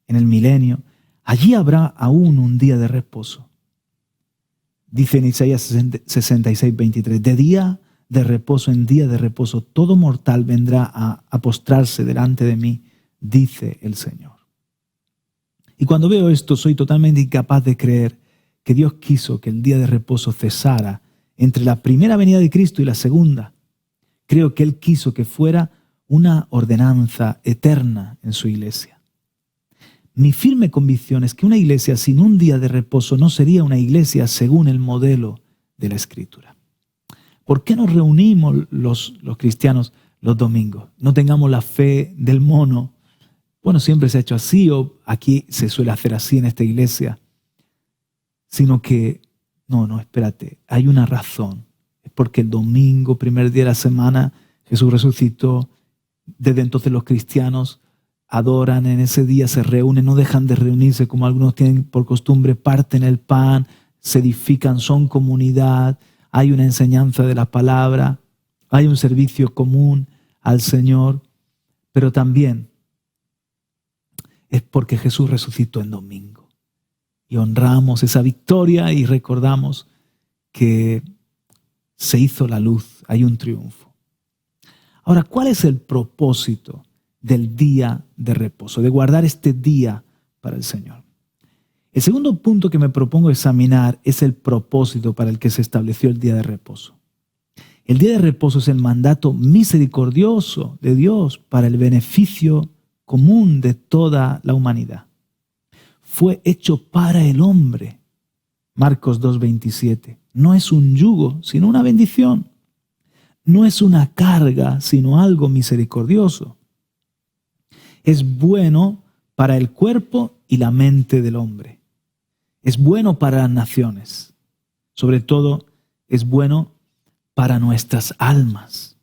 en el milenio, allí habrá aún un día de reposo. Dice en Isaías 66, 23, de día de reposo en día de reposo, todo mortal vendrá a postrarse delante de mí, dice el Señor. Y cuando veo esto, soy totalmente incapaz de creer que Dios quiso que el día de reposo cesara entre la primera venida de Cristo y la segunda. Creo que Él quiso que fuera una ordenanza eterna en su iglesia. Mi firme convicción es que una iglesia sin un día de reposo no sería una iglesia según el modelo de la Escritura. ¿Por qué nos reunimos los cristianos los domingos? No tengamos la fe del mono. Bueno, siempre se ha hecho así o aquí se suele hacer así en esta iglesia. Sino que, no, espérate, hay una razón. Es porque el domingo, primer día de la semana, Jesús resucitó. Desde entonces los cristianos adoran en ese día, se reúnen, no dejan de reunirse como algunos tienen por costumbre, parten el pan, se edifican, son comunidad, hay una enseñanza de la palabra, hay un servicio común al Señor, pero también es porque Jesús resucitó en domingo. Y honramos esa victoria y recordamos que se hizo la luz, hay un triunfo. Ahora, ¿cuál es el propósito del día de reposo, de guardar este día para el Señor? El segundo punto que me propongo examinar es el propósito para el que se estableció el día de reposo. El día de reposo es el mandato misericordioso de Dios para el beneficio común de toda la humanidad. Fue hecho para el hombre. Marcos 2:27. No es un yugo, sino una bendición. No es una carga, sino algo misericordioso. Es bueno para el cuerpo y la mente del hombre. Es bueno para las naciones. Sobre todo, es bueno para nuestras almas.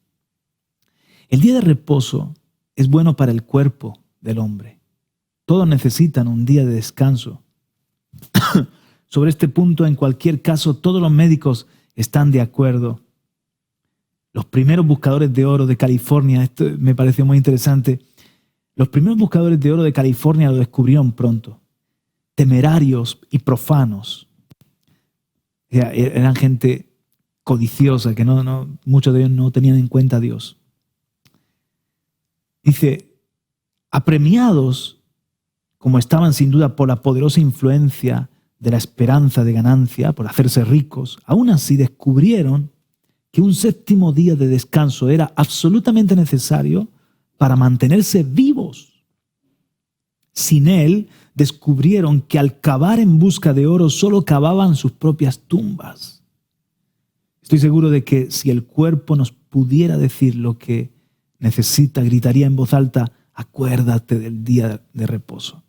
El día de reposo es bueno para el cuerpo del hombre. Todos necesitan un día de descanso. Sobre este punto, en cualquier caso, todos los médicos están de acuerdo. Los primeros buscadores de oro de California, esto me pareció muy interesante, los primeros buscadores de oro de California lo descubrieron pronto. Temerarios y profanos. Eran gente codiciosa, que muchos de ellos no tenían en cuenta a Dios. Dice, apremiados, como estaban sin duda por la poderosa influencia de la esperanza de ganancia, por hacerse ricos, aún así descubrieron que un séptimo día de descanso era absolutamente necesario para mantenerse vivos. Sin él, descubrieron que al cavar en busca de oro solo cavaban sus propias tumbas. Estoy seguro de que si el cuerpo nos pudiera decir lo que necesita, gritaría en voz alta, acuérdate del día de reposo.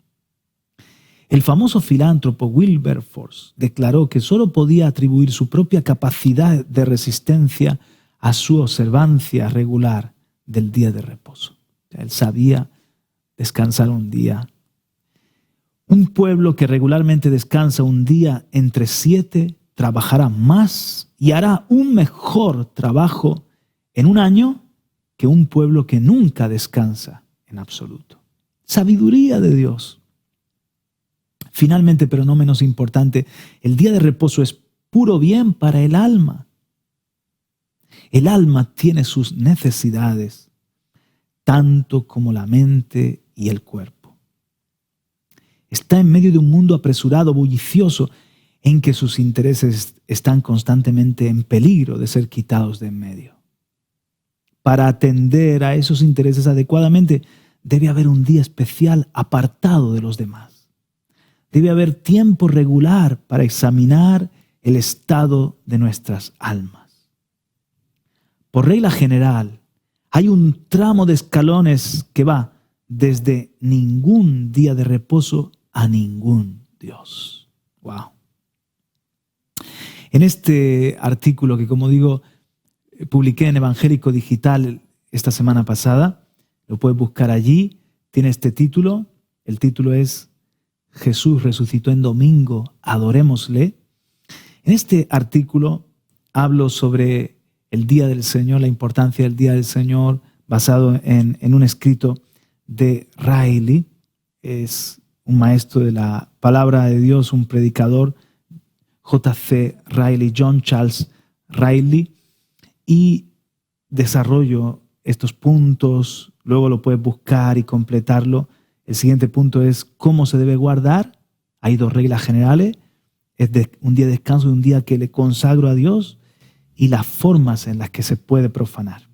El famoso filántropo Wilberforce declaró que solo podía atribuir su propia capacidad de resistencia a su observancia regular del día de reposo. Él sabía descansar un día. Un pueblo que regularmente descansa un día entre 7 trabajará más y hará un mejor trabajo en un año que un pueblo que nunca descansa en absoluto. Sabiduría de Dios. Finalmente, pero no menos importante, el día de reposo es puro bien para el alma. El alma tiene sus necesidades, tanto como la mente y el cuerpo. Está en medio de un mundo apresurado, bullicioso, en que sus intereses están constantemente en peligro de ser quitados de en medio. Para atender a esos intereses adecuadamente, debe haber un día especial apartado de los demás. Debe haber tiempo regular para examinar el estado de nuestras almas. Por regla general, hay un tramo de escalones que va desde ningún día de reposo a ningún Dios. Wow. En este artículo que, como digo, publiqué en Evangélico Digital esta semana pasada, lo puedes buscar allí, tiene este título. El título es Jesús resucitó en domingo, adorémosle. En este artículo hablo sobre el Día del Señor, la importancia del Día del Señor, basado en un escrito de Riley. Es un maestro de la palabra de Dios, un predicador, J.C. Riley, John Charles Riley, y desarrollo estos puntos. Luego lo puedes buscar y completarlo. El siguiente punto es cómo se debe guardar. Hay 2 reglas generales. Es un día de descanso y un día que le consagro a Dios, y las formas en las que se puede profanar.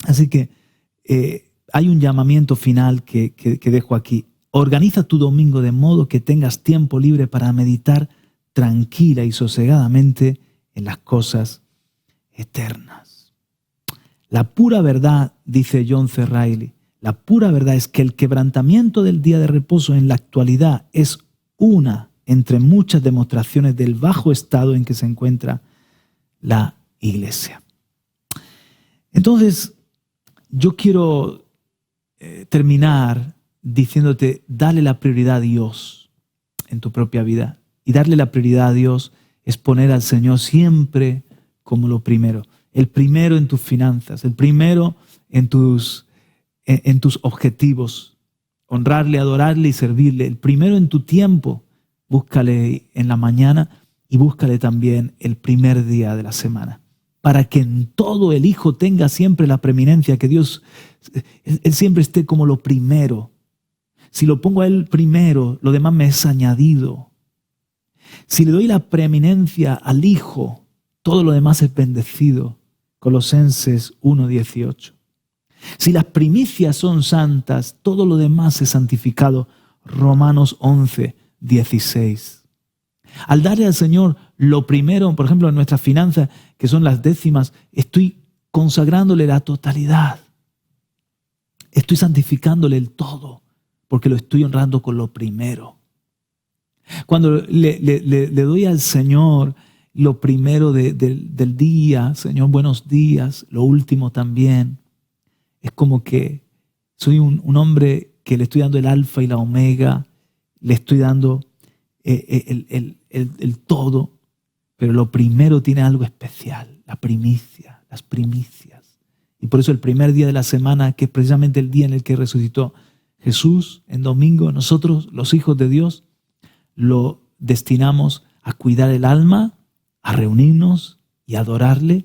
Así que hay un llamamiento final que dejo aquí. Organiza tu domingo de modo que tengas tiempo libre para meditar tranquila y sosegadamente en las cosas eternas. La pura verdad, dice John C. Riley, la pura verdad es que el quebrantamiento del día de reposo en la actualidad es una entre muchas demostraciones del bajo estado en que se encuentra la iglesia. Entonces, yo quiero terminar diciéndote, dale la prioridad a Dios en tu propia vida. Y darle la prioridad a Dios es poner al Señor siempre como lo primero. El primero en tus finanzas, el primero en tus objetivos. Honrarle, adorarle y servirle. El primero en tu tiempo. Búscale en la mañana y búscale también el primer día de la semana. Para que en todo el Hijo tenga siempre la preeminencia, que Dios, Él siempre esté como lo primero. Si lo pongo a Él primero, lo demás me es añadido. Si le doy la preeminencia al Hijo, todo lo demás es bendecido. Colosenses 1:18. Si las primicias son santas, todo lo demás es santificado. Romanos 11:16. Al darle al Señor lo primero, por ejemplo, en nuestras finanzas, que son las décimas, estoy consagrándole la totalidad. Estoy santificándole el todo, porque lo estoy honrando con lo primero. Cuando le doy al Señor lo primero del día, Señor, buenos días, lo último también, es como que soy un hombre que le estoy dando el alfa y la omega, le estoy dando el todo, pero lo primero tiene algo especial, la primicia, las primicias. Y por eso el primer día de la semana, que es precisamente el día en el que resucitó Jesús, en domingo, nosotros, los hijos de Dios, lo destinamos a cuidar el alma, a reunirnos y a adorarle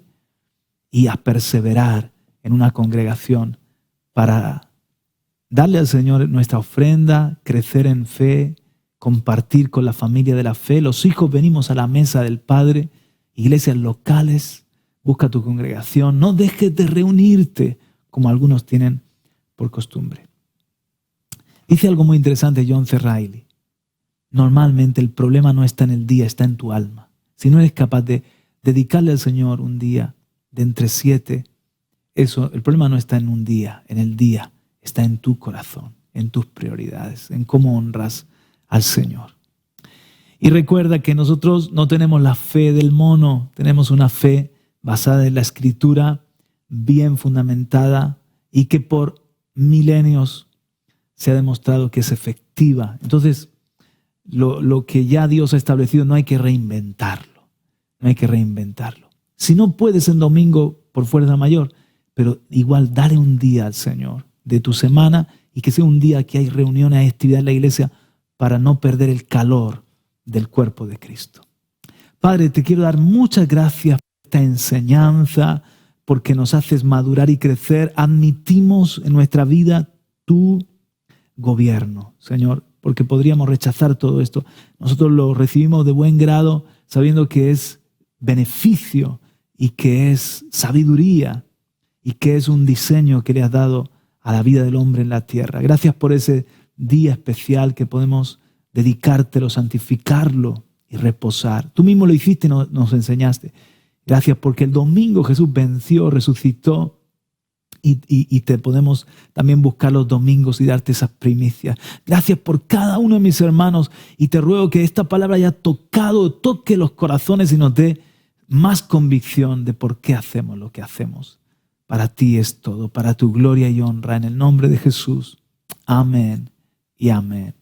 y a perseverar en una congregación para darle al Señor nuestra ofrenda, crecer en fe, compartir con la familia de la fe. Los hijos venimos a la mesa del Padre, iglesias locales, busca tu congregación, no dejes de reunirte como algunos tienen por costumbre. Dice algo muy interesante John C. Riley. Normalmente el problema no está en el día, está en tu alma. Si no eres capaz de dedicarle al Señor un día de entre 7, el problema no está en un día, en el día, está en tu corazón, en tus prioridades, en cómo honras al Señor. Y recuerda que nosotros no tenemos la fe del mono, tenemos una fe basada en la Escritura, bien fundamentada, y que por milenios se ha demostrado que es efectiva. Entonces, lo que ya Dios ha establecido no hay que reinventarlo. No hay que reinventarlo. Si no puedes en domingo por fuerza mayor, pero igual dale un día al Señor de tu semana y que sea un día que hay reuniones, hay actividad en la iglesia para no perder el calor del cuerpo de Cristo. Padre, te quiero dar muchas gracias por esta enseñanza, porque nos haces madurar y crecer. Admitimos en nuestra vida tu gobierno, Señor, porque podríamos rechazar todo esto. Nosotros lo recibimos de buen grado, sabiendo que es beneficio y que es sabiduría y que es un diseño que le has dado a la vida del hombre en la tierra. Gracias por ese día especial que podemos dedicártelo, santificarlo y reposar. Tú mismo lo hiciste y nos enseñaste. Gracias porque el domingo Jesús venció, resucitó y te podemos también buscar los domingos y darte esas primicias. Gracias por cada uno de mis hermanos y te ruego que esta palabra haya toque los corazones y nos dé más convicción de por qué hacemos lo que hacemos. Para ti es todo, para tu gloria y honra, en el nombre de Jesús. Amén y amén.